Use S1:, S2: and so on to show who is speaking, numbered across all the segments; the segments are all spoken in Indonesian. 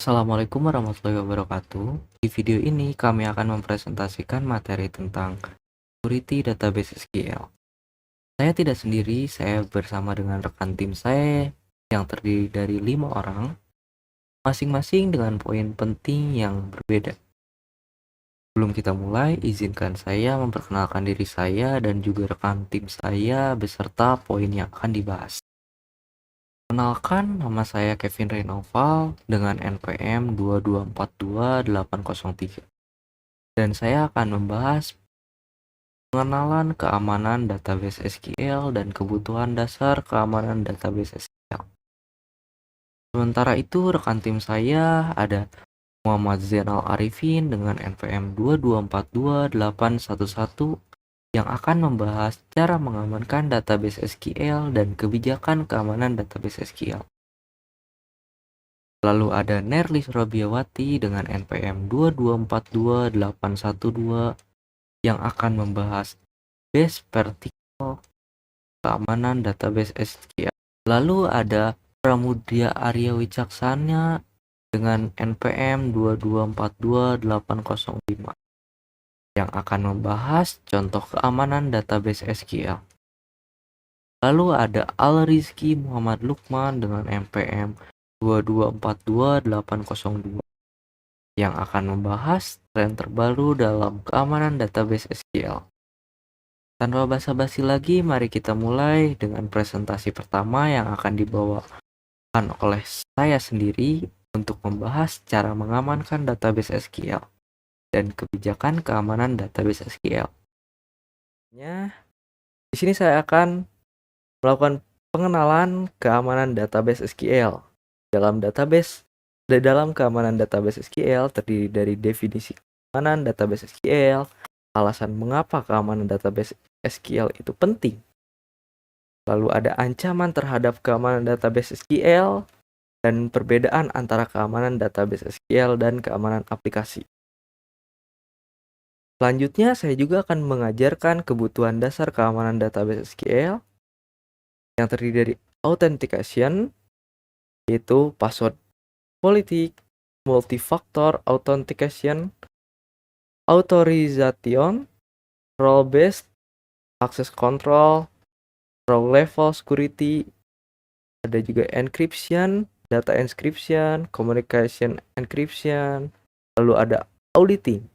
S1: Assalamualaikum warahmatullahi wabarakatuh. Di video ini kami akan mempresentasikan materi tentang Security Database SQL. Saya tidak sendiri, saya bersama dengan rekan tim saya yang terdiri dari 5 orang, masing-masing dengan poin penting yang berbeda. Sebelum kita mulai, izinkan saya memperkenalkan diri saya dan juga rekan tim saya beserta poin yang akan dibahas. Kenalkan, nama saya Kevin Renoval dengan NPM 2242803. Dan saya akan membahas pengenalan keamanan database SQL dan kebutuhan dasar keamanan database SQL. Sementara itu, rekan tim saya ada Muhammad Zainal Arifin dengan NPM 2242811 yang akan membahas cara mengamankan database SQL dan kebijakan keamanan database SQL. Lalu ada Nerlis Robiawati dengan NPM 2242812 yang akan membahas best practical keamanan database SQL. Lalu ada Pramudia Arya Wicaksana dengan NPM 2242805 yang akan membahas contoh keamanan database SQL. Lalu ada Al Rizky Muhammad Lukman dengan NPM 2242802 yang akan membahas tren terbaru dalam keamanan database SQL. Tanpa basa-basi lagi, mari kita mulai dengan presentasi pertama yang akan dibawakan oleh saya sendiri untuk membahas cara mengamankan database SQL dan kebijakan keamanan database SQL. Di sini saya akan melakukan pengenalan keamanan database SQL. Dalam keamanan database SQL terdiri dari definisi keamanan database SQL, alasan mengapa keamanan database SQL itu penting. Lalu ada ancaman terhadap keamanan database SQL dan perbedaan antara keamanan database SQL dan keamanan aplikasi. Selanjutnya, saya juga akan mengajarkan kebutuhan dasar keamanan database SQL yang terdiri dari authentication, yaitu password politik, multifactor authentication, authorization, role-based access control, row level security, ada juga encryption, data encryption, communication encryption, lalu ada auditing,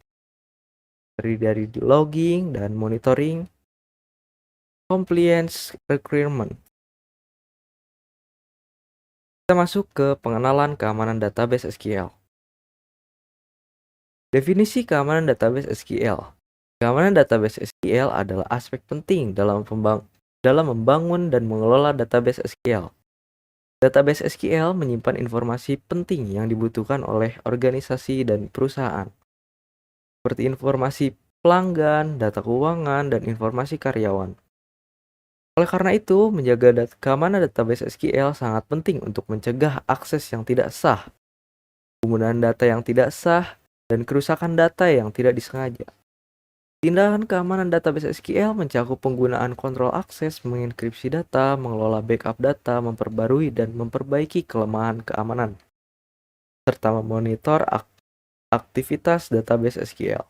S1: terdiri dari logging dan monitoring, compliance requirement. Kita masuk ke pengenalan keamanan database SQL. Definisi keamanan database SQL. Keamanan database SQL adalah aspek penting dalam membangun dan mengelola database SQL. Database SQL menyimpan informasi penting yang dibutuhkan oleh organisasi dan perusahaan, seperti informasi pelanggan, data keuangan, dan informasi karyawan. Oleh karena itu, menjaga keamanan database SQL sangat penting untuk mencegah akses yang tidak sah, penggunaan data yang tidak sah, dan kerusakan data yang tidak disengaja. Tindakan keamanan database SQL mencakup penggunaan kontrol akses, mengenkripsi data, mengelola backup data, memperbarui dan memperbaiki kelemahan keamanan, serta memonitor aktivitas database SQL.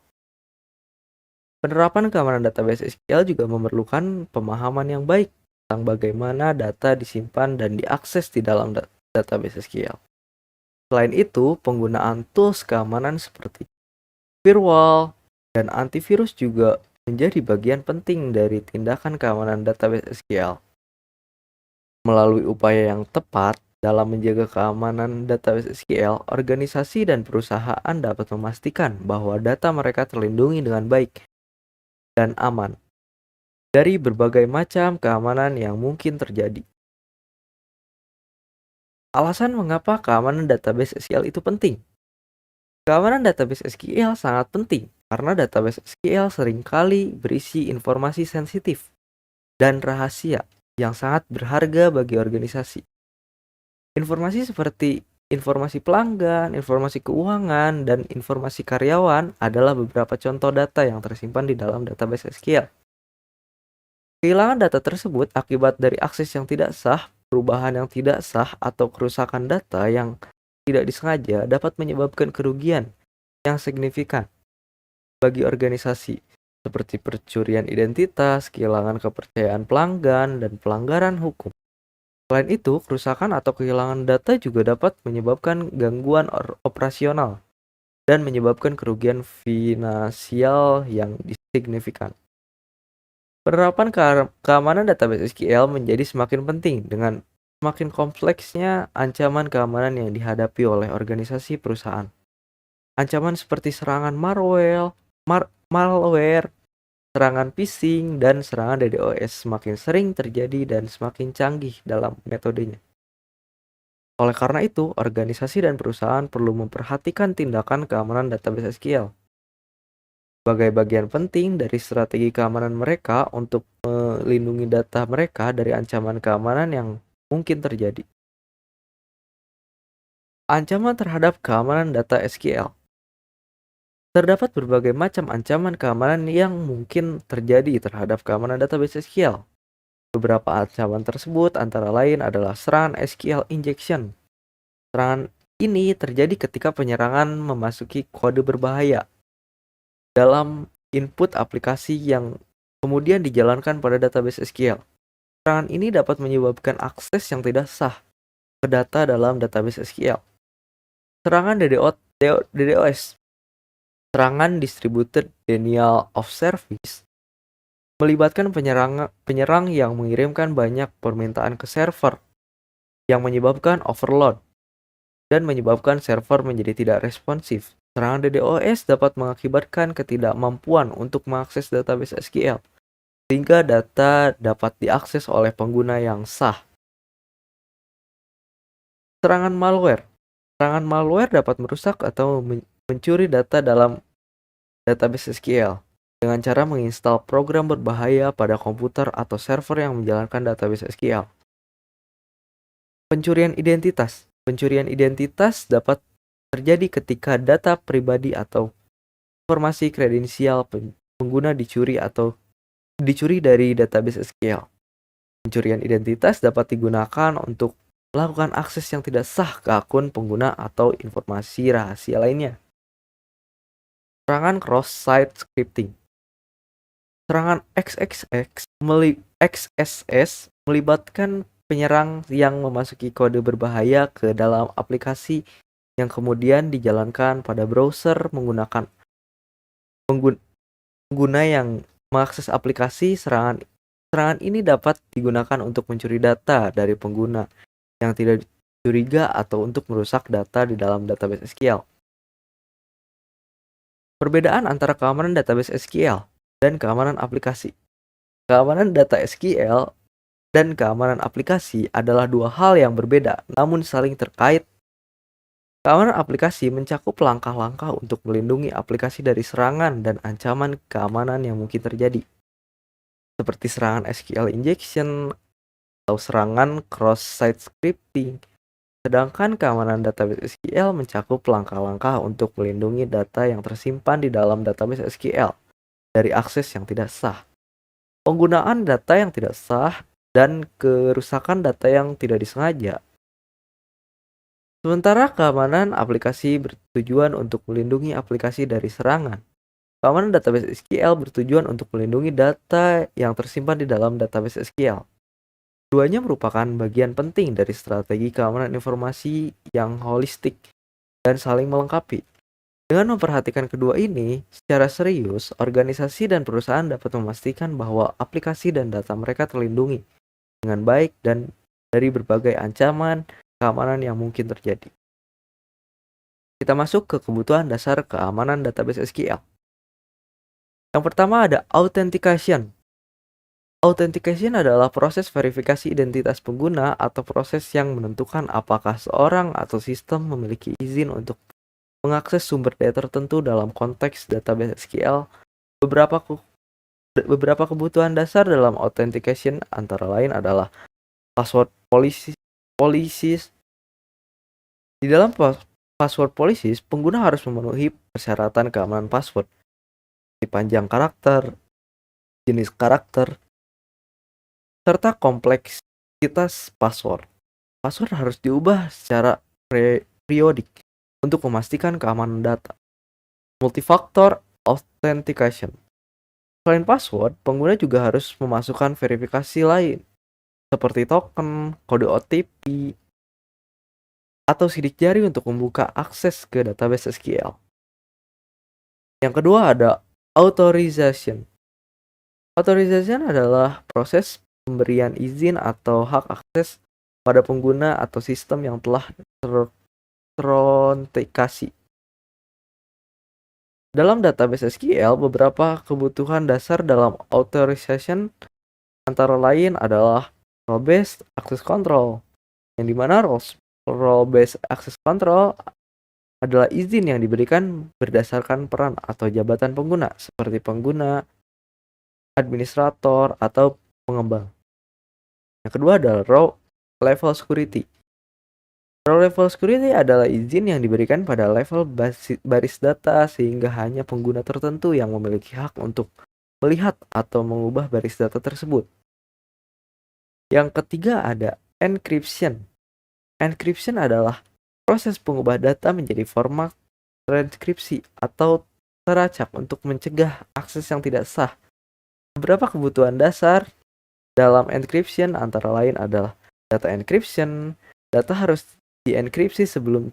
S1: Penerapan keamanan database SQL juga memerlukan pemahaman yang baik tentang bagaimana data disimpan dan diakses di dalam database SQL. Selain itu, penggunaan tools keamanan seperti firewall dan antivirus juga menjadi bagian penting dari tindakan keamanan database SQL. Melalui upaya yang tepat dalam menjaga keamanan database SQL, organisasi dan perusahaan dapat memastikan bahwa data mereka terlindungi dengan baik dan aman dari berbagai macam keamanan yang mungkin terjadi. Alasan mengapa keamanan database SQL itu penting. Keamanan database SQL sangat penting karena database SQL seringkali berisi informasi sensitif dan rahasia yang sangat berharga bagi organisasi. Informasi seperti informasi pelanggan, informasi keuangan, dan informasi karyawan adalah beberapa contoh data yang tersimpan di dalam database SQL. Kehilangan data tersebut akibat dari akses yang tidak sah, perubahan yang tidak sah, atau kerusakan data yang tidak disengaja dapat menyebabkan kerugian yang signifikan bagi organisasi, seperti pencurian identitas, kehilangan kepercayaan pelanggan, dan pelanggaran hukum. Selain itu, kerusakan atau kehilangan data juga dapat menyebabkan gangguan operasional dan menyebabkan kerugian finansial yang signifikan. Penerapan keamanan database SQL menjadi semakin penting dengan semakin kompleksnya ancaman keamanan yang dihadapi oleh organisasi perusahaan. Ancaman seperti serangan malware, serangan phishing, dan serangan DDoS semakin sering terjadi dan semakin canggih dalam metodenya. Oleh karena itu, organisasi dan perusahaan perlu memperhatikan tindakan keamanan database SQL sebagai bagian penting dari strategi keamanan mereka untuk melindungi data mereka dari ancaman keamanan yang mungkin terjadi. Ancaman terhadap keamanan data SQL. Terdapat berbagai macam ancaman keamanan yang mungkin terjadi terhadap keamanan database SQL. Beberapa ancaman tersebut antara lain adalah serangan SQL injection. Serangan ini terjadi ketika penyerangan memasuki kode berbahaya dalam input aplikasi yang kemudian dijalankan pada database SQL. Serangan ini dapat menyebabkan akses yang tidak sah ke data dalam database SQL. Serangan DDoS. Serangan Distributed Denial of Service melibatkan penyerang yang mengirimkan banyak permintaan ke server yang menyebabkan overload dan menyebabkan server menjadi tidak responsif. Serangan DDoS dapat mengakibatkan ketidakmampuan untuk mengakses database SQL, sehingga data dapat diakses oleh pengguna yang sah. Serangan malware. Serangan malware dapat merusak atau mencuri data dalam database SQL dengan cara menginstal program berbahaya pada komputer atau server yang menjalankan database SQL. Pencurian identitas. Pencurian identitas dapat terjadi ketika data pribadi atau informasi kredensial pengguna dicuri dari database SQL. Pencurian identitas dapat digunakan untuk melakukan akses yang tidak sah ke akun pengguna atau informasi rahasia lainnya. Serangan cross-site scripting. Serangan XSS melibatkan penyerang yang memasuki kode berbahaya ke dalam aplikasi yang kemudian dijalankan pada browser menggunakan pengguna yang mengakses aplikasi. Serangan ini dapat digunakan untuk mencuri data dari pengguna yang tidak curiga atau untuk merusak data di dalam database SQL. Perbedaan antara keamanan database SQL dan keamanan aplikasi. Keamanan data SQL dan keamanan aplikasi adalah dua hal yang berbeda namun saling terkait. Keamanan aplikasi mencakup langkah-langkah untuk melindungi aplikasi dari serangan dan ancaman keamanan yang mungkin terjadi, seperti serangan SQL injection atau serangan cross-site scripting. Sedangkan keamanan database SQL mencakup langkah-langkah untuk melindungi data yang tersimpan di dalam database SQL dari akses yang tidak sah, penggunaan data yang tidak sah, dan kerusakan data yang tidak disengaja. Sementara keamanan aplikasi bertujuan untuk melindungi aplikasi dari serangan. Keamanan database SQL bertujuan untuk melindungi data yang tersimpan di dalam database SQL. Keduanya merupakan bagian penting dari strategi keamanan informasi yang holistik dan saling melengkapi. Dengan memperhatikan kedua ini secara serius, organisasi dan perusahaan dapat memastikan bahwa aplikasi dan data mereka terlindungi dengan baik dan dari berbagai ancaman keamanan yang mungkin terjadi. Kita masuk ke kebutuhan dasar keamanan database SQL. Yang pertama ada authentication. Authentication adalah proses verifikasi identitas pengguna atau proses yang menentukan apakah seorang atau sistem memiliki izin untuk mengakses sumber data tertentu dalam konteks database SQL. Beberapa kebutuhan dasar dalam authentication antara lain adalah password policies. Di dalam password policies, pengguna harus memenuhi persyaratan keamanan password, seperti panjang karakter, jenis karakter, serta kompleksitas password. Password harus diubah secara periodik untuk memastikan keamanan data. Multifaktor authentication. Selain password, pengguna juga harus memasukkan verifikasi lain, seperti token, kode OTP, atau sidik jari untuk membuka akses ke database SQL. Yang kedua ada authorization. Authorization adalah proses pemberian izin atau hak akses pada pengguna atau sistem yang telah terautentikasi. Dalam database SQL, beberapa kebutuhan dasar dalam authorization antara lain adalah role-based access control, yang dimana role-based access control adalah izin yang diberikan berdasarkan peran atau jabatan pengguna, seperti pengguna, administrator, atau pengembang. Yang kedua adalah row level security. Row level security adalah izin yang diberikan pada level baris data sehingga hanya pengguna tertentu yang memiliki hak untuk melihat atau mengubah baris data tersebut. Yang ketiga ada encryption. Encryption adalah proses pengubah data menjadi format transkripsi atau teracak untuk mencegah akses yang tidak sah. Beberapa kebutuhan dasar dalam encryption antara lain adalah data encryption. Data harus dienkripsi sebelum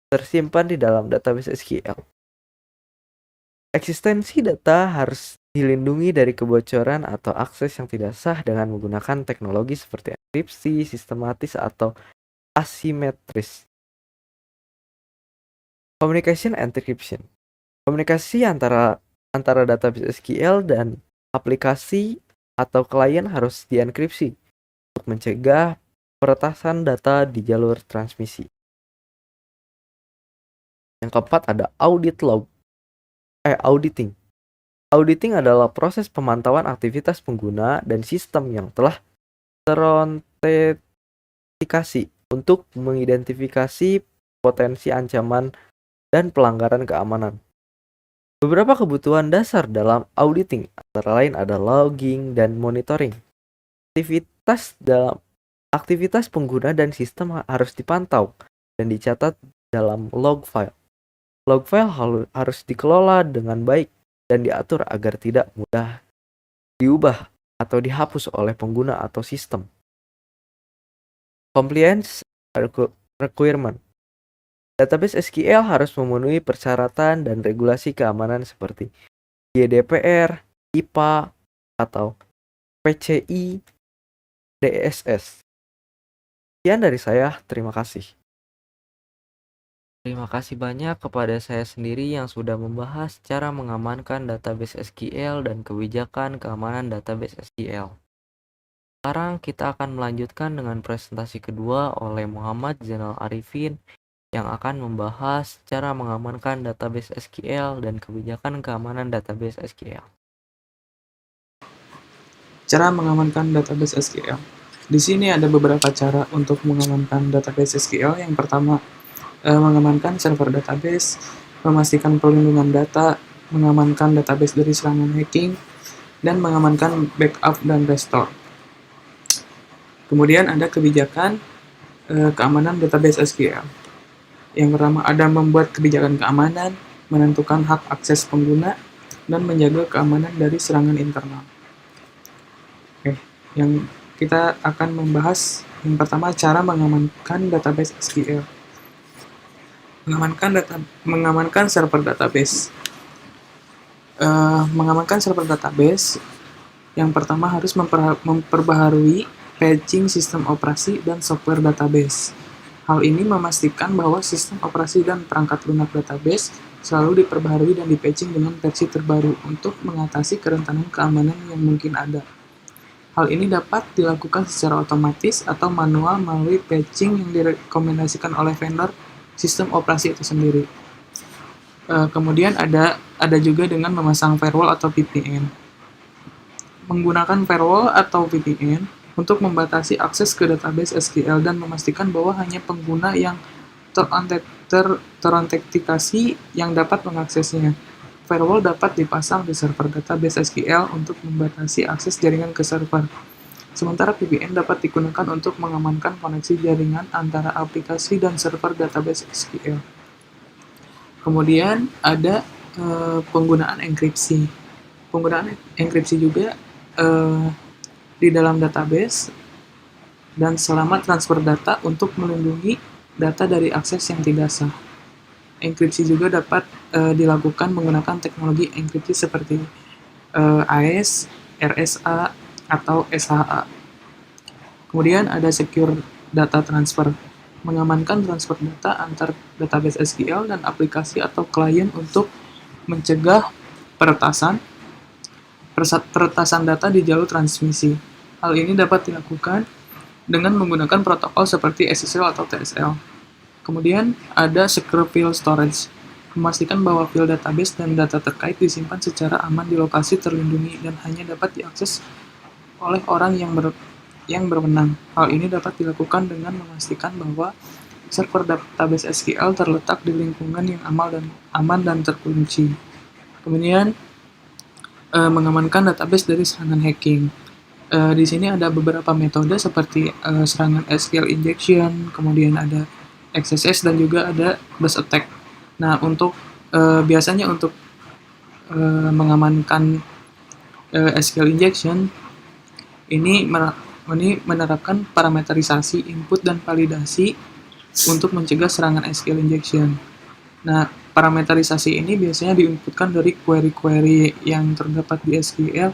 S1: tersimpan di dalam database SQL. Eksistensi data harus dilindungi dari kebocoran atau akses yang tidak sah dengan menggunakan teknologi seperti enkripsi, sistematis, atau asimetris. Communication encryption. Komunikasi antara database SQL dan aplikasi atau klien harus dienkripsi untuk mencegah peretasan data di jalur transmisi. Yang keempat ada auditing. Auditing adalah proses pemantauan aktivitas pengguna dan sistem yang telah terautentikasi untuk mengidentifikasi potensi ancaman dan pelanggaran keamanan. Beberapa kebutuhan dasar dalam auditing antara lain ada logging dan monitoring. Aktivitas pengguna dan sistem harus dipantau dan dicatat dalam log file. Log file harus dikelola dengan baik dan diatur agar tidak mudah diubah atau dihapus oleh pengguna atau sistem. Compliance requirement. Database SQL harus memenuhi persyaratan dan regulasi keamanan seperti GDPR, IPA, atau PCI DSS. Sekian dari saya, terima kasih. Terima kasih banyak kepada saya sendiri yang sudah membahas cara mengamankan database SQL dan kebijakan keamanan database SQL. Sekarang kita akan melanjutkan dengan presentasi kedua oleh Muhammad Zainal Arifin yang akan membahas cara mengamankan database SQL dan kebijakan keamanan database SQL.
S2: Cara mengamankan database SQL. Di sini ada beberapa cara untuk mengamankan database SQL. Yang pertama, mengamankan server database, memastikan perlindungan data, mengamankan database dari serangan hacking, dan mengamankan backup dan restore. Kemudian ada kebijakan keamanan database SQL. Yang pertama ada membuat kebijakan keamanan, menentukan hak akses pengguna, dan menjaga keamanan dari serangan internal. Yang kita akan membahas yang pertama cara mengamankan database SQL. Mengamankan server database. Mengamankan server database, yang pertama harus memperbaharui patching sistem operasi dan software database. Hal ini memastikan bahwa sistem operasi dan perangkat lunak database selalu diperbaharui dan dipatching dengan versi terbaru untuk mengatasi kerentanan keamanan yang mungkin ada. Hal ini dapat dilakukan secara otomatis atau manual melalui patching yang direkomendasikan oleh vendor sistem operasi itu sendiri. Kemudian ada juga dengan memasang firewall atau VPN. Menggunakan firewall atau VPN untuk membatasi akses ke database SQL dan memastikan bahwa hanya pengguna yang terautentikasi yang dapat mengaksesnya. Firewall dapat dipasang di server database SQL untuk membatasi akses jaringan ke server. Sementara VPN dapat digunakan untuk mengamankan koneksi jaringan antara aplikasi dan server database SQL. Kemudian ada penggunaan enkripsi. Penggunaan enkripsi juga di dalam database dan selama transfer data untuk melindungi data dari akses yang tidak sah. Enkripsi juga dapat dilakukan menggunakan teknologi enkripsi seperti AES, RSA, atau SHA. Kemudian ada secure data transfer, mengamankan transfer data antar database SQL dan aplikasi atau klien untuk mencegah peretasan data di jalur transmisi. Hal ini dapat dilakukan dengan menggunakan protokol seperti SSL atau TSL. Kemudian ada secure file storage, memastikan bahwa file database dan data terkait disimpan secara aman di lokasi terlindungi dan hanya dapat diakses oleh orang yang berwenang. Hal ini dapat dilakukan dengan memastikan bahwa server database SQL terletak di lingkungan yang aman dan terkunci. Kemudian mengamankan database dari serangan hacking. Di sini ada beberapa metode seperti serangan SQL injection, kemudian ada XSS dan juga ada DOS attack. Nah, biasanya untuk mengamankan SQL injection ini menerapkan parameterisasi input dan validasi untuk mencegah serangan SQL injection. Nah, parameterisasi ini biasanya diinputkan dari query-query yang terdapat di SQL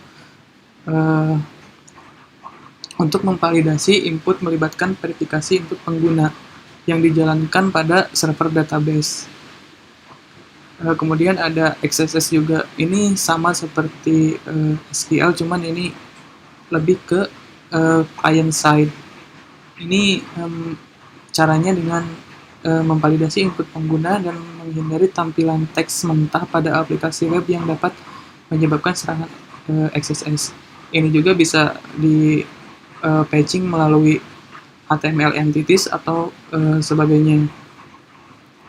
S2: untuk memvalidasi input melibatkan verifikasi input pengguna yang dijalankan pada server database. Kemudian ada XSS juga. Ini sama seperti SQL, cuman ini lebih ke client side. Ini caranya dengan memvalidasi input pengguna dan menghindari tampilan teks mentah pada aplikasi web yang dapat menyebabkan serangan XSS. Ini juga bisa di patching melalui HTML entities atau sebagainya.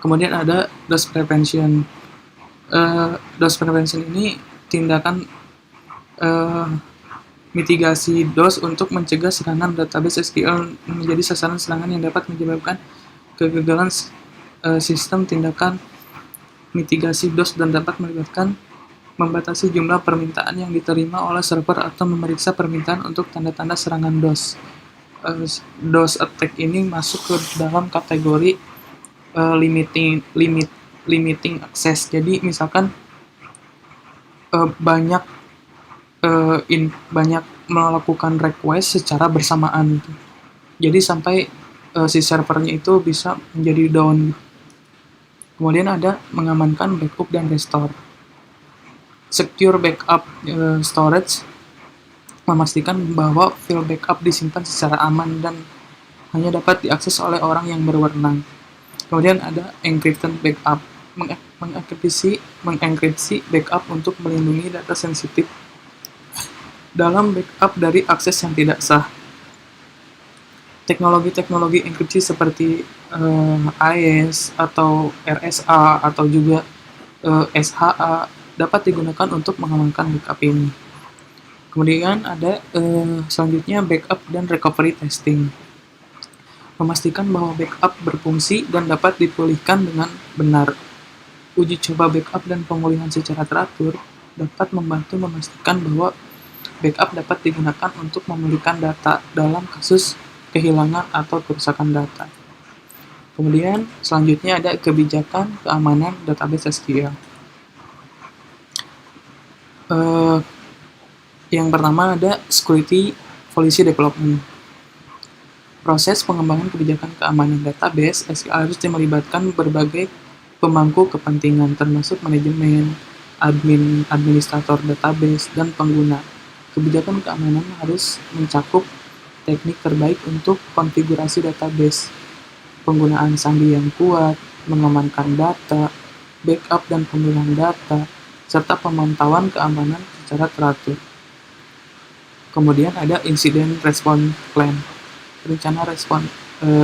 S2: Kemudian ada DOS prevention. DOS prevention ini tindakan mitigasi DOS untuk mencegah serangan database SQL menjadi sasaran serangan yang dapat menyebabkan kegagalan sistem. Tindakan mitigasi DOS dan dapat melibatkan membatasi jumlah permintaan yang diterima oleh server atau memeriksa permintaan untuk tanda-tanda serangan DOS. DOS attack ini masuk ke dalam kategori limiting access. Jadi misalkan banyak melakukan request secara bersamaan gitu. Jadi sampai si servernya itu bisa menjadi down. Kemudian ada mengamankan backup dan restore. Secure backup storage memastikan bahwa file backup disimpan secara aman dan hanya dapat diakses oleh orang yang berwenang. Kemudian ada encrypted backup, mengenkripsi backup untuk melindungi data sensitif dalam backup dari akses yang tidak sah. Teknologi-teknologi enkripsi seperti AES atau RSA atau juga SHA dapat digunakan untuk mengamankan backup ini. Kemudian ada selanjutnya backup dan recovery testing. Memastikan bahwa backup berfungsi dan dapat dipulihkan dengan benar. Uji coba backup dan pemulihan secara teratur dapat membantu memastikan bahwa backup dapat digunakan untuk memulihkan data dalam kasus kehilangan atau kerusakan data. Kemudian selanjutnya ada kebijakan keamanan database SQL. Yang pertama ada security policy development. Proses pengembangan kebijakan keamanan database SQL harus melibatkan berbagai pemangku kepentingan termasuk manajemen, administrator database, dan pengguna. Kebijakan keamanan harus mencakup teknik terbaik untuk konfigurasi database, penggunaan sandi yang kuat, mengamankan data, backup dan pemulihan data, serta pemantauan keamanan secara teratur. Kemudian ada incident response plan. Rencana respon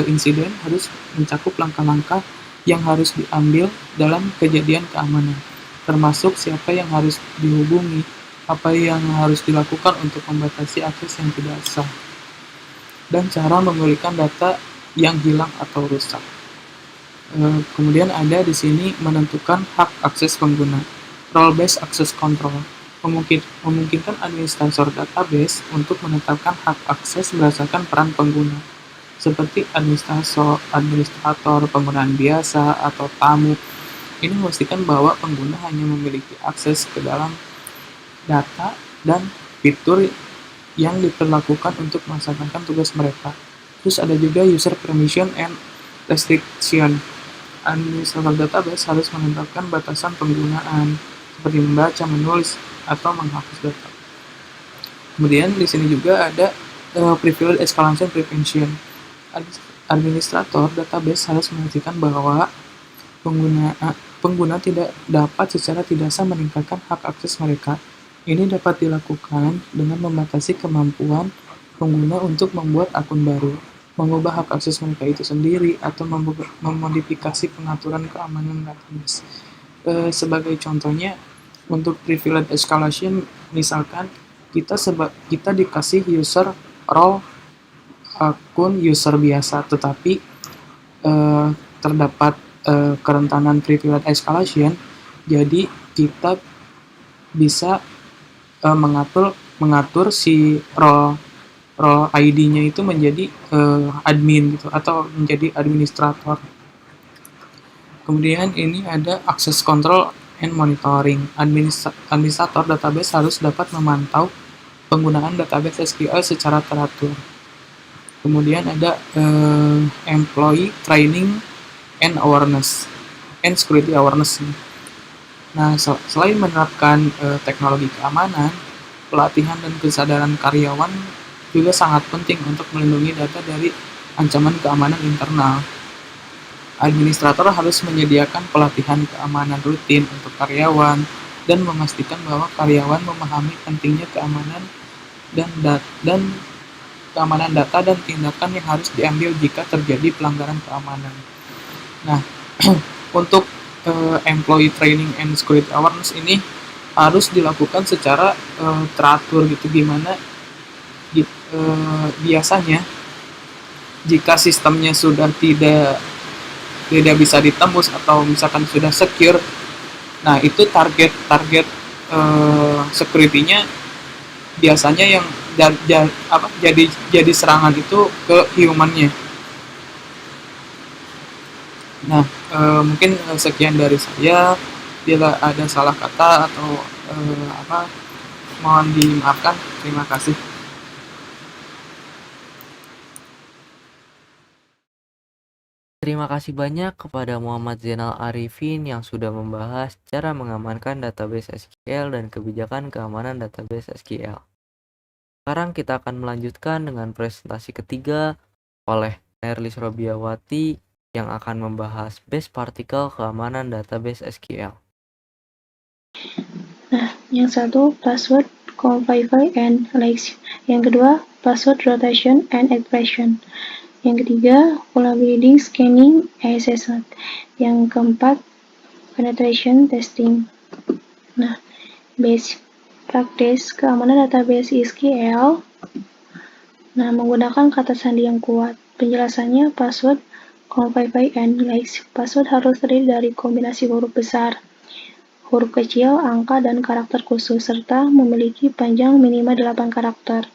S2: insiden harus mencakup langkah-langkah yang harus diambil dalam kejadian keamanan, termasuk siapa yang harus dihubungi, apa yang harus dilakukan untuk membatasi akses yang tidak sah. dan cara memulihkan data yang hilang atau rusak. Kemudian ada di sini menentukan hak akses pengguna, role-based access control, memungkinkan administrator database untuk menetapkan hak akses berdasarkan peran pengguna, seperti administrator penggunaan biasa atau tamu. Ini memastikan bahwa pengguna hanya memiliki akses ke dalam data dan fitur yang diperlakukan untuk melaksanakan tugas mereka. Terus ada juga user permission and restriction. Administrator database harus menetapkan batasan penggunaan, seperti membaca, menulis, atau menghapus data. Kemudian di sini juga ada privilege escalation prevention. Administrator database harus memastikan bahwa pengguna tidak dapat secara tidak sah meningkatkan hak akses mereka. Ini dapat dilakukan dengan membatasi kemampuan pengguna untuk membuat akun baru, mengubah hak akses mereka itu sendiri, atau memodifikasi pengaturan keamanan database. Sebagai contohnya, untuk privilege escalation, misalkan kita dikasih user role akun user biasa, tetapi terdapat kerentanan privilege escalation, jadi kita bisa mengatur si role ID-nya itu menjadi admin gitu, atau menjadi administrator. Kemudian ini ada access control and monitoring. Administrator database harus dapat memantau penggunaan database SQL secara teratur. Kemudian ada employee training and awareness and security awareness. Nah, selain menerapkan teknologi keamanan, pelatihan dan kesadaran karyawan juga sangat penting untuk melindungi data dari ancaman keamanan internal. Administrator harus menyediakan pelatihan keamanan rutin untuk karyawan dan memastikan bahwa karyawan memahami pentingnya keamanan dan keamanan data dan tindakan yang harus diambil jika terjadi pelanggaran keamanan. Nah, untuk employee training and security awareness ini harus dilakukan secara teratur gitu, gimana biasanya jika sistemnya sudah tidak bisa ditembus atau misalkan sudah secure, nah itu target security-nya biasanya yang jadi serangan itu ke human-nya. Nah, mungkin sekian dari saya. Bila ada salah kata atau mohon dimaafkan. Terima kasih.
S1: Terima kasih banyak kepada Muhammad Zainal Arifin yang sudah membahas cara mengamankan database SQL dan kebijakan keamanan database SQL. Sekarang kita akan melanjutkan dengan presentasi ketiga oleh Nerlis Robiawati yang akan membahas best particle keamanan database SQL.
S3: Nah, yang satu password configure and likes. Yang kedua password rotation and expression. Yang ketiga vulnerability scanning assessment. Yang keempat penetration testing. Nah, best practice keamanan database SQL. Nah, menggunakan kata sandi yang kuat. Penjelasannya password configure and likes. Password harus terdiri dari kombinasi huruf besar, huruf kecil, angka, dan karakter khusus, serta memiliki panjang minimal 8 karakter.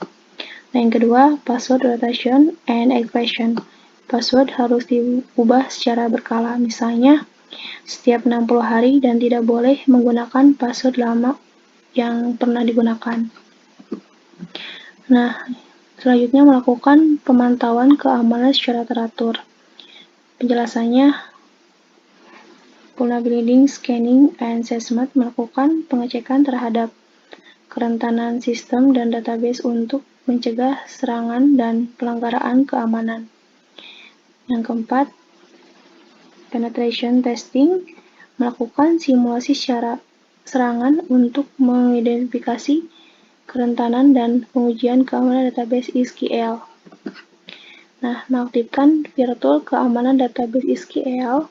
S3: Nah, yang kedua, password rotation and expression. Password harus diubah secara berkala, misalnya setiap 60 hari dan tidak boleh menggunakan password lama yang pernah digunakan. Nah, selanjutnya melakukan pemantauan keamanan secara teratur. Penjelasannya, vulnerability scanning and assessment melakukan pengecekan terhadap kerentanan sistem dan database untuk mencegah serangan dan pelanggaran keamanan. Yang keempat, penetration testing melakukan simulasi serangan untuk mengidentifikasi kerentanan dan pengujian keamanan database SQL. Nah, mengaktifkan virtual keamanan database SQL,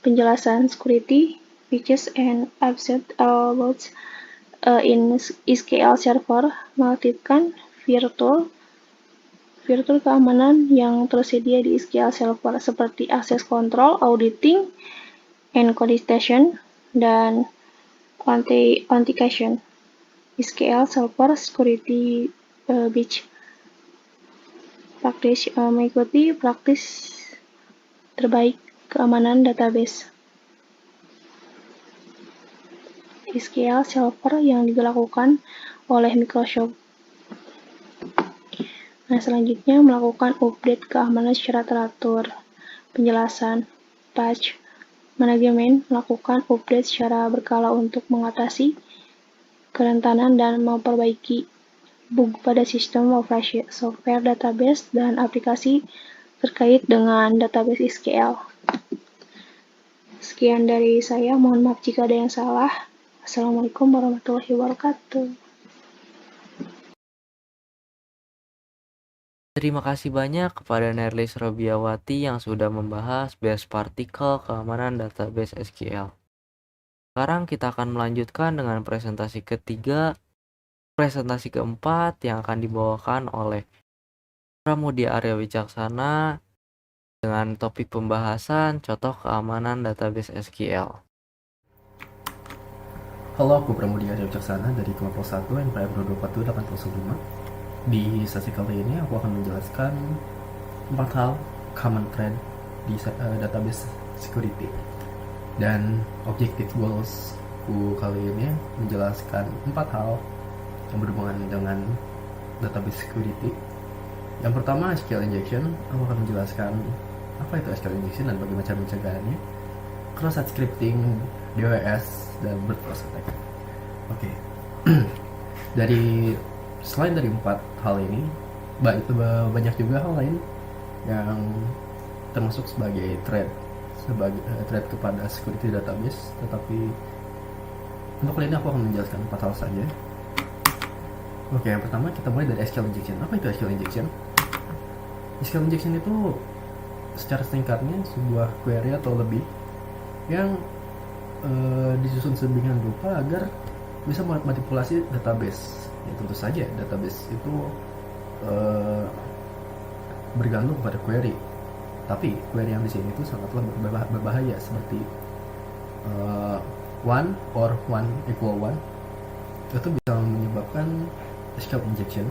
S3: penjelasan security, features, and upset about in SQL Server, mengaktifkan virtual fitur keamanan yang tersedia di SQL Server seperti access control, auditing, encodation, dan authentication. SQL Server Security Best Practice mengikuti praktis terbaik keamanan database SQL Server yang dilakukan oleh Microsoft. Nah, selanjutnya melakukan update keamanan secara teratur. Penjelasan, patch, manajemen melakukan update secara berkala untuk mengatasi kerentanan dan memperbaiki bug pada sistem operasi, software database, dan aplikasi terkait dengan database SQL. Sekian dari saya, mohon maaf jika ada yang salah. Assalamualaikum warahmatullahi wabarakatuh.
S1: Terima kasih banyak kepada Nerlis Robiawati yang sudah membahas best partikel keamanan database SQL. Sekarang kita akan melanjutkan dengan presentasi keempat yang akan dibawakan oleh Pramudia Arya Wicaksana dengan topik pembahasan contoh keamanan database SQL.
S4: Halo, aku Pramudia Arya Wicaksana dari kelompok 1 NPM 221-805. Di sesi kali ini aku akan menjelaskan 4 hal common thread di database security. Dan objective goals ku kali ini menjelaskan 4 hal yang berhubungan dengan database security. Yang pertama, SQL injection. Aku akan menjelaskan apa itu SQL injection dan bagaimana cara pencegahannya, cross-site scripting, DOS, dan bird force attack. Oke. Selain dari 4 hal ini, banyak juga hal lain yang termasuk sebagai threat kepada security database. Tetapi untuk kali ini aku akan menjelaskan 4 hal saja. Oke, yang pertama kita mulai dari SQL injection. Apa itu SQL injection? SQL injection itu secara singkatnya sebuah query atau lebih yang disusun sedemikian rupa agar bisa manipulasi database. Ya, tentu saja database itu bergantung pada query. Tapi query yang di sini itu sangatlah berbahaya, seperti one or one equal one itu bisa menyebabkan SQL injection.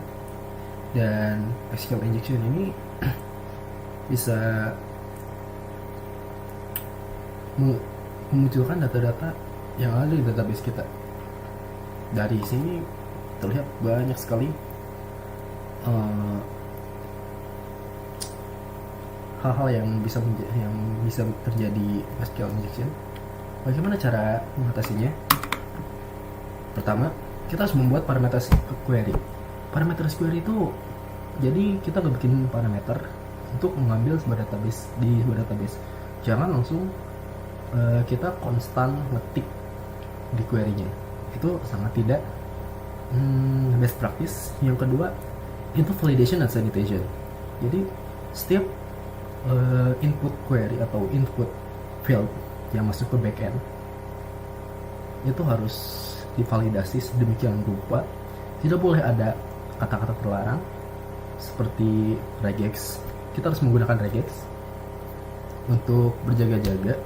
S4: Dan SQL injection ini bisa memunculkan data-data yang ada di database kita. Dari sini terlihat banyak sekali hal-hal yang bisa terjadi SQL injection. Bagaimana cara mengatasinya? Pertama, kita harus membuat parameter query. Parameter query itu, jadi kita bikin parameter untuk mengambil sebuah database di sebuah database. Jangan langsung kita konstan ngetik di query-nya. Itu sangat tidak best practice. Yang kedua, itu validation dan sanitation. Jadi setiap input query atau input field yang masuk ke backend itu harus divalidasi sedemikian rupa. Tidak boleh ada kata-kata terlarang seperti regex. Kita harus menggunakan regex untuk berjaga-jaga.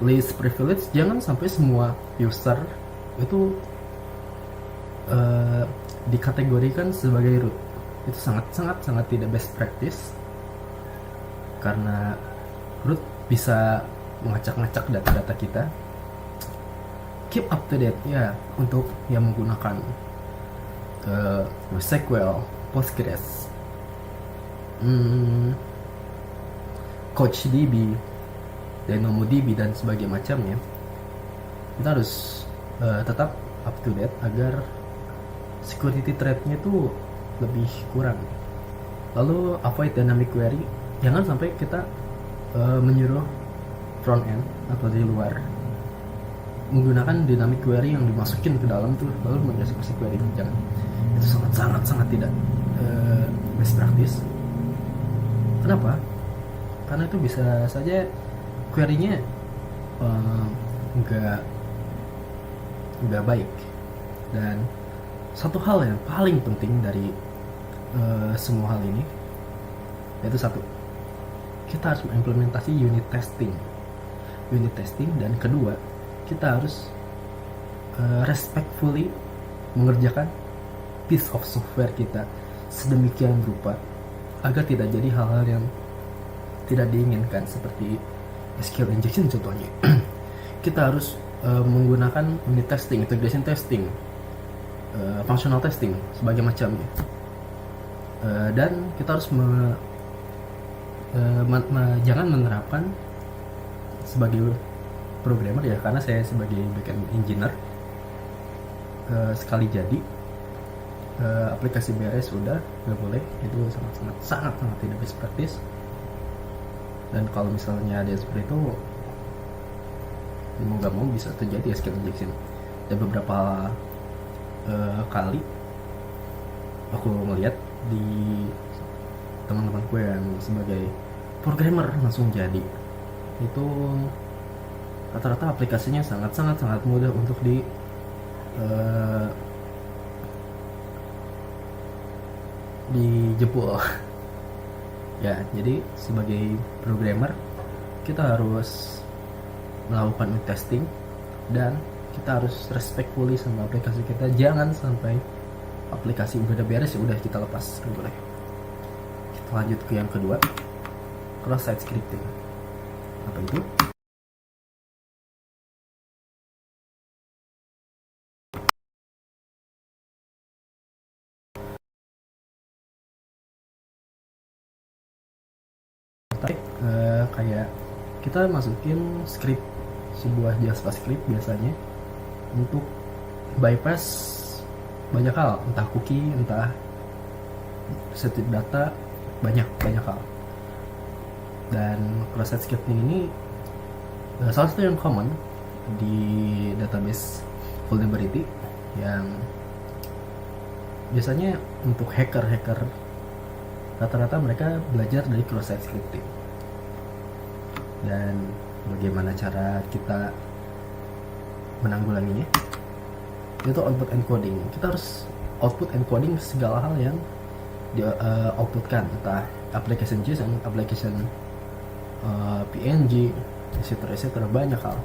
S4: Least privilege, jangan sampai semua user itu dikategorikan sebagai root. Itu sangat tidak best practice, karena root bisa mengacak-ngacak data-data kita. Keep up to date ya, untuk yang menggunakan MySQL, Postgres, CouchDB, DynamoDB dan sebagainya macamnya. Kita harus tetap up to date agar security threat-nya itu lebih kurang. Lalu avoid dynamic query. Jangan sampai kita menyuruh front end atau di luar menggunakan dynamic query yang dimasukin ke dalam tuh lalu mengeksekusi query. Jangan. Itu sangat tidak best practice. Kenapa? Karena itu bisa saja query-nya nggak baik. Dan satu hal yang paling penting dari semua hal ini, yaitu satu, kita harus mengimplementasi unit testing, dan kedua, kita harus respectfully mengerjakan piece of software kita sedemikian rupa agar tidak jadi hal-hal yang tidak diinginkan seperti SQL injection contohnya. Kita harus menggunakan unit testing, integration testing, functional testing sebagai macamnya, dan kita harus jangan menerapkan sebagai programmer ya, karena saya sebagai backend engineer sekali jadi aplikasi beres sudah nggak boleh, itu sangat tidak best practice. Dan kalau misalnya ada seperti itu, mau gak mau bisa terjadi SQL injection. Dan beberapa kali aku melihat di teman-temanku yang sebagai programmer langsung jadi, itu rata-rata aplikasinya sangat mudah untuk dijebol. Ya, jadi sebagai programmer kita harus melakukan testing dan kita harus respectfully sama aplikasi kita. Jangan sampai aplikasi udah beres ya udah kita lepas, nggak boleh. Kita lanjut ke yang kedua, cross-site scripting. Apa itu? Kayak kita masukin script, sebuah JavaScript biasanya untuk bypass banyak hal, entah cookie, entah setiap data, banyak hal. Dan cross-site scripting ini salah satu yang common di database vulnerability, yang biasanya untuk hacker rata-rata mereka belajar dari cross-site scripting. Dan bagaimana cara kita menanggulanginya? Itu output encoding. Kita harus output encoding segala hal yang di outputkan, entah application JSON, application PNG, etc. banyak hal.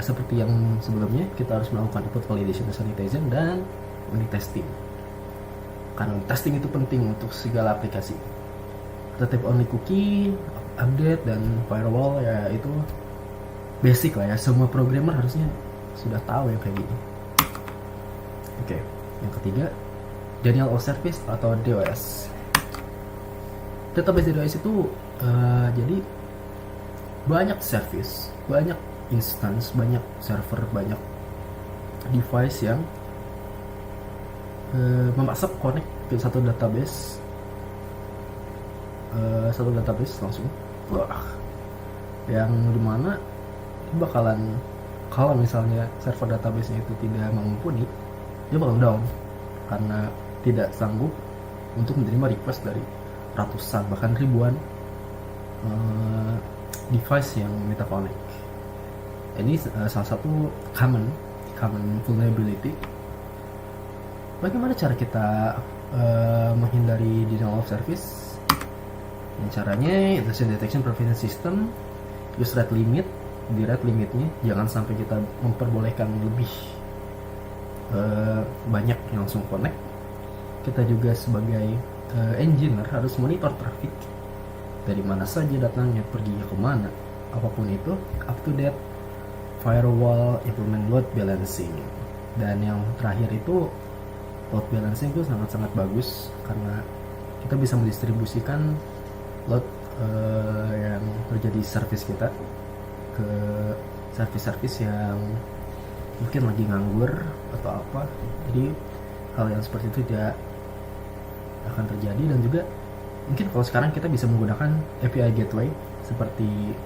S4: Seperti yang sebelumnya, kita harus melakukan input validation, sanitization, dan unit testing. Karena testing itu penting untuk segala aplikasi. Tetap only cookie, update, dan firewall ya itu basic lah ya, semua programmer harusnya sudah tahu ya kayak gini. Oke, yang ketiga, denial of service atau DOS. Database DOS itu jadi banyak service, banyak instance, banyak server, banyak device yang memaksa connect ke satu database langsung. Wah, yang dimana bakalan, kalau misalnya server database-nya itu tidak mumpuni, dia bakal down karena tidak sanggup untuk menerima request dari ratusan bahkan ribuan device yang minta connect. Ini salah satu common vulnerability. Bagaimana cara kita menghindari denial of service? Caranya, intrusion detection prevention system, use rate limit. Di rate limitnya jangan sampai kita memperbolehkan lebih banyak yang langsung connect. Kita juga sebagai engineer harus monitor traffic, dari mana saja datangnya, perginya kemana, apapun itu, up to date. Firewall, implement load balancing. Dan yang terakhir itu, load balancing itu sangat bagus karena kita bisa mendistribusikan load yang terjadi service kita ke service yang mungkin lagi nganggur atau apa. Jadi hal yang seperti itu tidak akan terjadi. Dan juga mungkin kalau sekarang kita bisa menggunakan API gateway seperti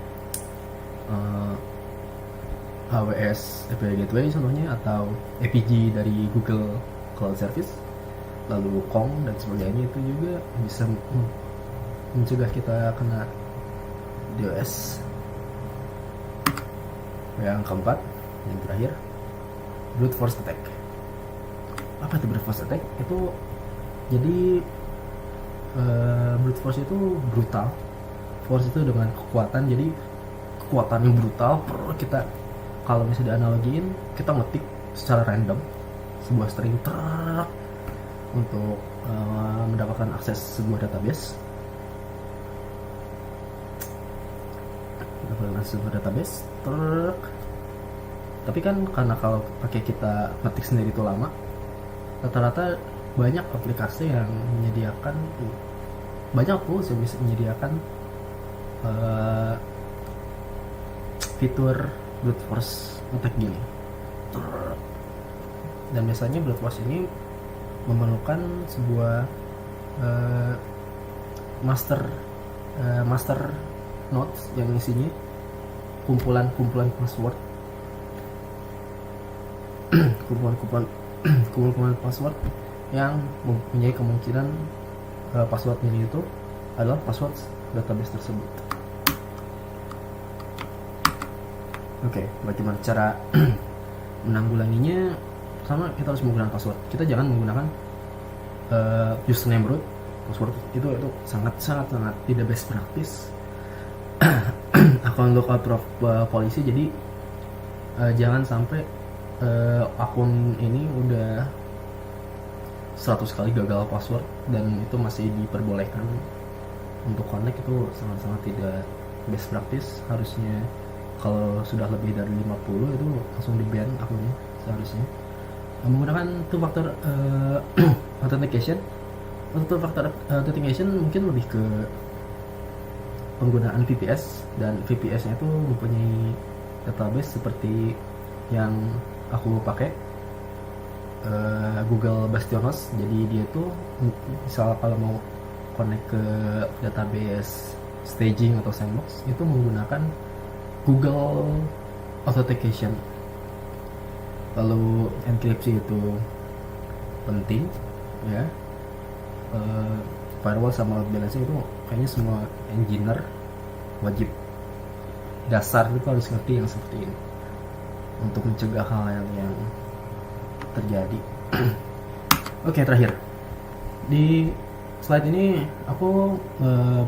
S4: AWS API gateway contohnya, atau APG dari Google Cloud Service, lalu Kong dan sebagainya, itu juga bisa mencegah kita kena DOS. Yang keempat, yang terakhir, brute force attack. Apa itu brute force attack? Itu jadi brute force itu brutal, force itu dengan kekuatan, jadi kekuatan yang brutal. Kita kalau misalnya dianalogiin, kita ngetik secara random sebuah string untuk mendapatkan akses sebuah database. Tapi kan karena kalau pakai kita ngetik sendiri itu lama, rata-rata banyak aplikasi yang menyediakan, banyak tools yang bisa menyediakan fitur brute force attack gini. Dan biasanya brute force ini memerlukan sebuah master notes yang isinya kumpulan password kumpulan password yang mempunyai kemungkinan password ini itu adalah password database tersebut. Oke, bagaimana cara menanggulanginya? Pertama, kita harus menggunakan password. Kita jangan menggunakan username root. Password itu sangat tidak best practice. Akun lookout polisi, jadi jangan sampai akun ini udah 100 kali gagal password dan itu masih diperbolehkan untuk connect. Itu sangat tidak best practice. Harusnya kalau sudah lebih dari 50 itu langsung di ban akunnya seharusnya. Menggunakan two factor authentication. Two factor authentication mungkin lebih ke penggunaan VPS, dan VPS-nya itu mempunyai database seperti yang aku pakai, Google Bastionos. Jadi dia tuh misal kalau mau connect ke database staging atau sandbox itu menggunakan Google Authentication. Lalu enkripsi itu penting ya. Firewall sama load balancing itu kayaknya semua engineer wajib dasar itu harus ngerti yang seperti ini untuk mencegah hal yang terjadi. Oke, terakhir di slide ini aku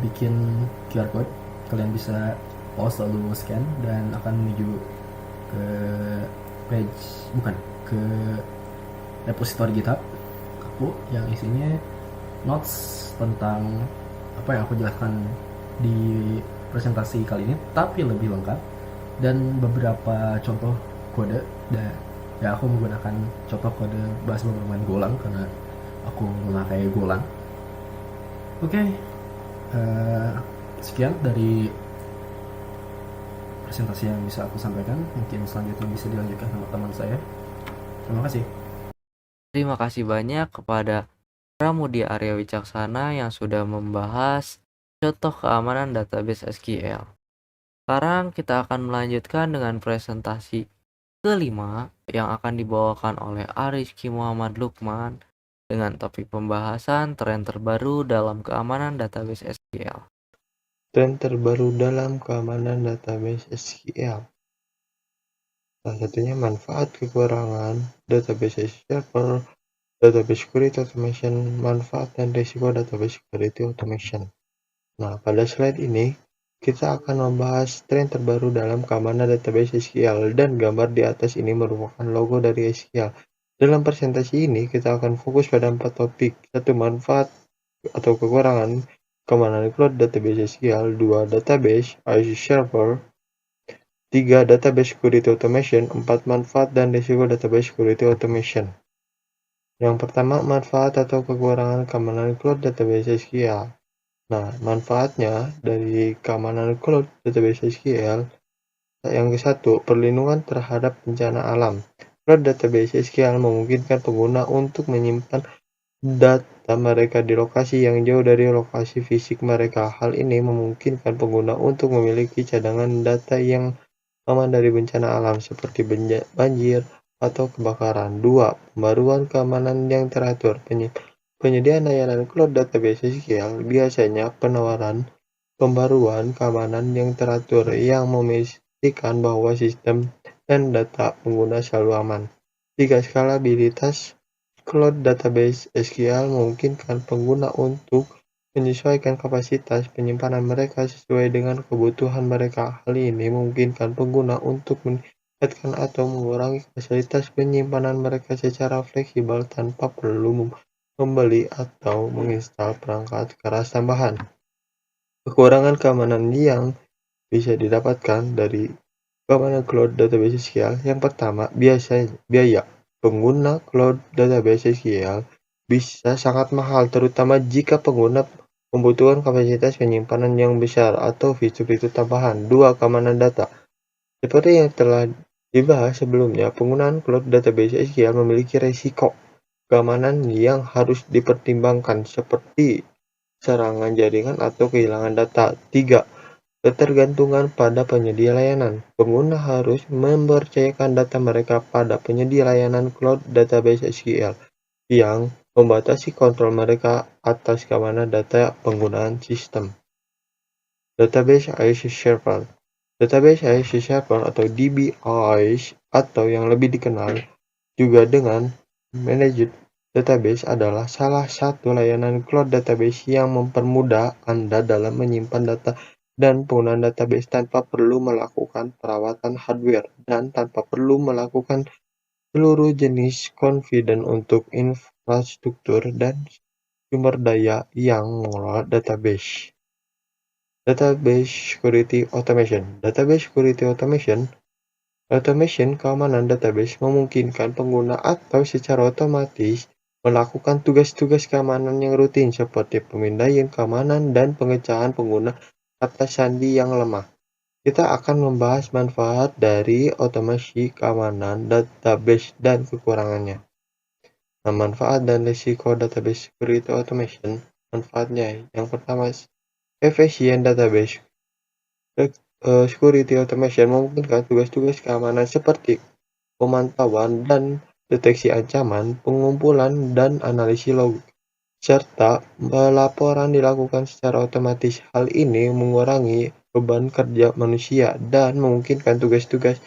S4: bikin QR code. Kalian bisa pause lalu scan dan akan menuju ke ke repository GitHub aku yang isinya notes tentang apa yang aku jelaskan di presentasi kali ini, tapi lebih lengkap, dan beberapa contoh kode. Dan ya, aku menggunakan contoh kode bahasa pemrograman Golang karena aku memakai Golang. Oke, sekian dari presentasi yang bisa aku sampaikan. Mungkin selanjutnya bisa dilanjutkan sama teman saya. Terima kasih.
S1: Terima kasih banyak kepada Pramudia Arya Wicaksana yang sudah membahas contoh keamanan database SQL. Sekarang kita akan melanjutkan dengan presentasi kelima yang akan dibawakan oleh Arifki Muhammad Lukman dengan topik pembahasan tren terbaru dalam keamanan database SQL.
S5: Tren terbaru dalam keamanan database SQL. Salah satunya manfaat kekurangan database server, database security automation, manfaat dan risiko database security automation. Nah, pada slide ini kita akan membahas tren terbaru dalam keamanan database SQL, dan gambar di atas ini merupakan logo dari SQL. Dalam presentasi ini kita akan fokus pada 4 topik. 1. Manfaat atau kekurangan keamanan cloud database SQL. 2. Database as a server. 3. Database security automation. 4. Manfaat dan risiko database security automation. Yang pertama, manfaat atau kekurangan keamanan cloud database SQL. Nah, manfaatnya dari keamanan cloud database SQL yang ke-1, perlindungan terhadap bencana alam. Cloud database SQL memungkinkan pengguna untuk menyimpan data mereka di lokasi yang jauh dari lokasi fisik mereka. Hal ini memungkinkan pengguna untuk memiliki cadangan data yang aman dari bencana alam seperti banjir atau kebakaran. 2. Pembaruan keamanan yang teratur. Penyediaan layanan cloud database SQL biasanya penawaran pembaruan keamanan yang teratur yang memastikan bahwa sistem dan data pengguna selalu aman. 3. Skalabilitas. Cloud database SQL memungkinkan pengguna untuk menyesuaikan kapasitas penyimpanan mereka sesuai dengan kebutuhan mereka. Hal ini memungkinkan pengguna untuk meningkatkan atau mengurangi fasilitas penyimpanan mereka secara fleksibel tanpa perlu membeli atau menginstal perangkat keras tambahan. Kekurangan keamanan yang bisa didapatkan dari keamanan cloud database SQL. Yang pertama, biaya. Pengguna cloud database SQL bisa sangat mahal, terutama jika pengguna membutuhkan kapasitas penyimpanan yang besar atau fitur-fitur tambahan. 2. Keamanan data. Seperti yang telah dibahas sebelumnya, penggunaan cloud database SQL memiliki resiko keamanan yang harus dipertimbangkan, seperti serangan jaringan atau kehilangan data. 3. Ketergantungan pada penyedia layanan. Pengguna harus mempercayakan data mereka pada penyedia layanan cloud database SQL yang membatasi kontrol mereka atas keamanan data penggunaan sistem. Database as a Server. Database as a Server atau DBAS atau yang lebih dikenal juga dengan Managed Database adalah salah satu layanan cloud database yang mempermudah Anda dalam menyimpan data dan penggunaan database tanpa perlu melakukan perawatan hardware dan tanpa perlu melakukan seluruh jenis confident untuk infrastruktur dan sumber daya yang mengelola database. Database Security Automation. Database Security Automation keamanan database memungkinkan pengguna atau secara otomatis melakukan tugas-tugas keamanan yang rutin seperti pemindaian keamanan dan pengecahan pengguna atas sandi yang lemah. Kita akan membahas manfaat dari otomasi keamanan database dan kekurangannya. Nah, manfaat dan risiko database security automation. Manfaatnya yang pertama, efisien database. Security automation memungkinkan tugas-tugas keamanan seperti pemantauan dan deteksi ancaman, pengumpulan dan analisis log, serta pelaporan dilakukan secara otomatis. Hal ini mengurangi beban kerja manusia dan memungkinkan tugas-tugas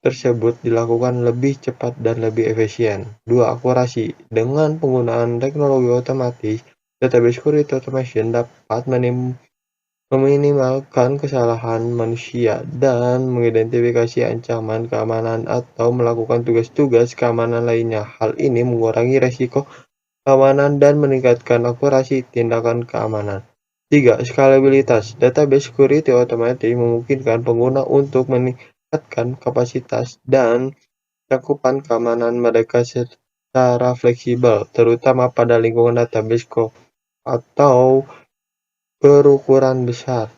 S5: tersebut dilakukan lebih cepat dan lebih efisien. 2. Akurasi. Dengan penggunaan teknologi otomatis, database security automation dapat meminimalkan kesalahan manusia dan mengidentifikasi ancaman keamanan atau melakukan tugas-tugas keamanan lainnya. Hal ini mengurangi risiko keamanan dan meningkatkan akurasi tindakan keamanan. 3. Skalabilitas. Database security automatic memungkinkan pengguna untuk meningkatkan kapasitas dan cakupan keamanan mereka secara fleksibel, terutama pada lingkungan database atau berukuran besar.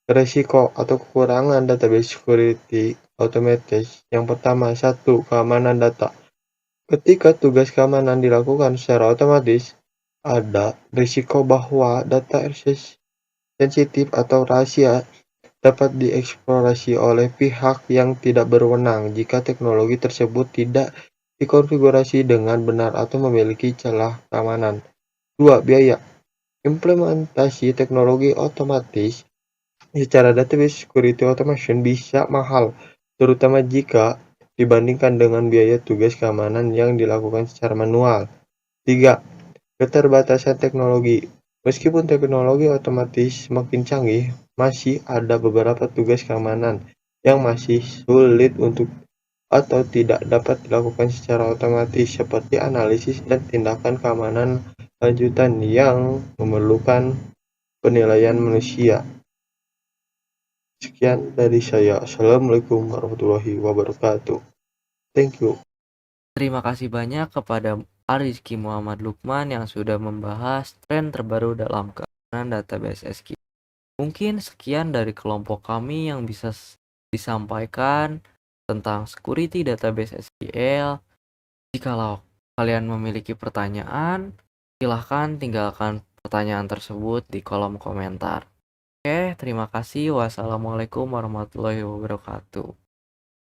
S5: Risiko atau kekurangan database security automatic. Yang pertama, 1. Keamanan data. Ketika tugas keamanan dilakukan secara otomatis, ada risiko bahwa data sensitif atau rahasia dapat dieksplorasi oleh pihak yang tidak berwenang jika teknologi tersebut tidak dikonfigurasi dengan benar atau memiliki celah keamanan. 2. Biaya. Implementasi teknologi otomatis secara database security automation bisa mahal, terutama jika dibandingkan dengan biaya tugas keamanan yang dilakukan secara manual. 3. Keterbatasan teknologi. Meskipun teknologi otomatis semakin canggih, masih ada beberapa tugas keamanan yang masih sulit untuk atau tidak dapat dilakukan secara otomatis, seperti analisis dan tindakan keamanan lanjutan yang memerlukan penilaian manusia. Sekian dari saya. Assalamualaikum warahmatullahi wabarakatuh. Thank you.
S1: Terima kasih banyak kepada Arizky Muhammad Lukman yang sudah membahas tren terbaru dalam keamanan database SQL. Mungkin sekian dari kelompok kami yang bisa disampaikan tentang security database SQL. Jikalau kalian memiliki pertanyaan, silahkan tinggalkan pertanyaan tersebut di kolom komentar. Oke, terima kasih. Wassalamualaikum warahmatullahi wabarakatuh.